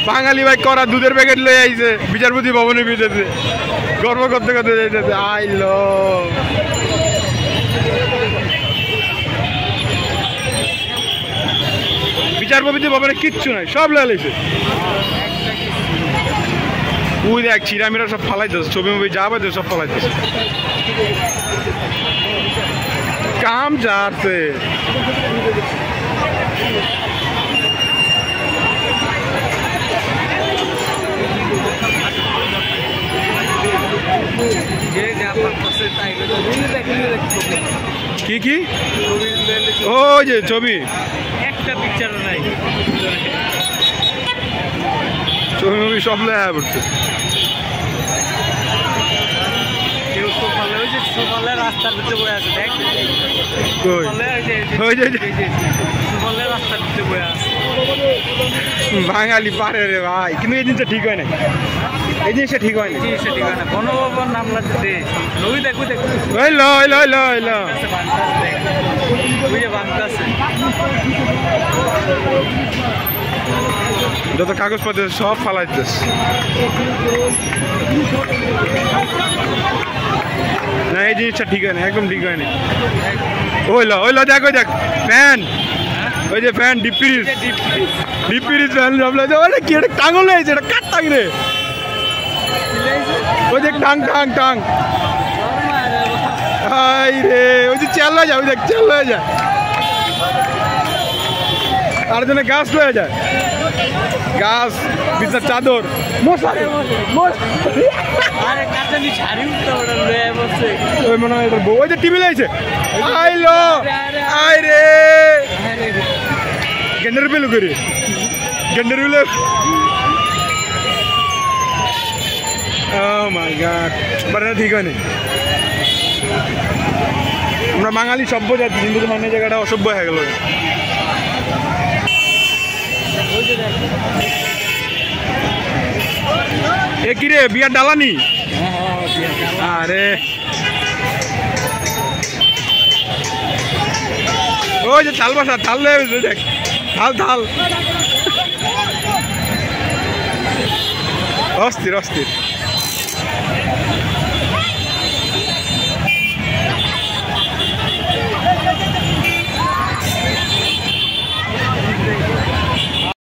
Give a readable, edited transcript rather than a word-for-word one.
বাঙালি ভাই করা দুধের প্যাকেট লয়ে আইছে বিচারপতি ভবনে বিদেছে গর্ব করতে করতে যাইতেছে আইলো বিচারপতি ভবনে কিচ্ছু নাই সব লয়ে লাইছে ওই দেখ চিরামিরা সব ফালাইতেছে ছবি মুভি যা পাইতে সব ফালাইতেছে কাম যাচ্ছে কি কি ও যে ছবি একটা পিকচার নাই ছবি মুভি সব লেখা পড়ছে রাস্তার ভিতরে বয়ে আছে দেখ রাস্তার ভিতরে বয়ে আছে বাঙালি পারে রে ভাই কিন্তু এই জিনিসটা ঠিক হয় না এই জিনিসটা ঠিক হয় না জিনিসটা ঠিক হয় না গণভবন নাম লাগছে নবী দেখো দেখো হইলো হইলো হইলো হইলো যত কাগজপত্র সব ফালাইতেছে না এই জিনিসটা ঠিক হয় না একদম ঠিক হয় না হইলো হইলো দেখ ওই দেখ ফ্যান ওই যে ফ্যান ডিপিরিস ফ্যান ওরে কি এটা টাঙ্গল হয়েছে এটা কাট টাং রে ওই দেখ টাং টাং টাং হাই রে ওই যে চাল হয়ে যায় ওই দেখ চাল হয়ে যায় আর জন্য গাছ লয়ে যায় গাছ বিছার চাদর মশারি ওই মনে হয় ওই যে টিভি লাইছে আইলো আই রে গেন্ডার পেলো করে গেন্ডার পেলো Oh my God, বাড়া ঠিক হয় না আমরা বাঙালি সভ্য জাতি কিন্তু মানে জায়গাটা অসভ্য হয়ে গেল এ কি রে বিয়ার ডালানি আরে ওই যে থাল বাসা থাল দেখ থাল থাল অস্থির অস্থির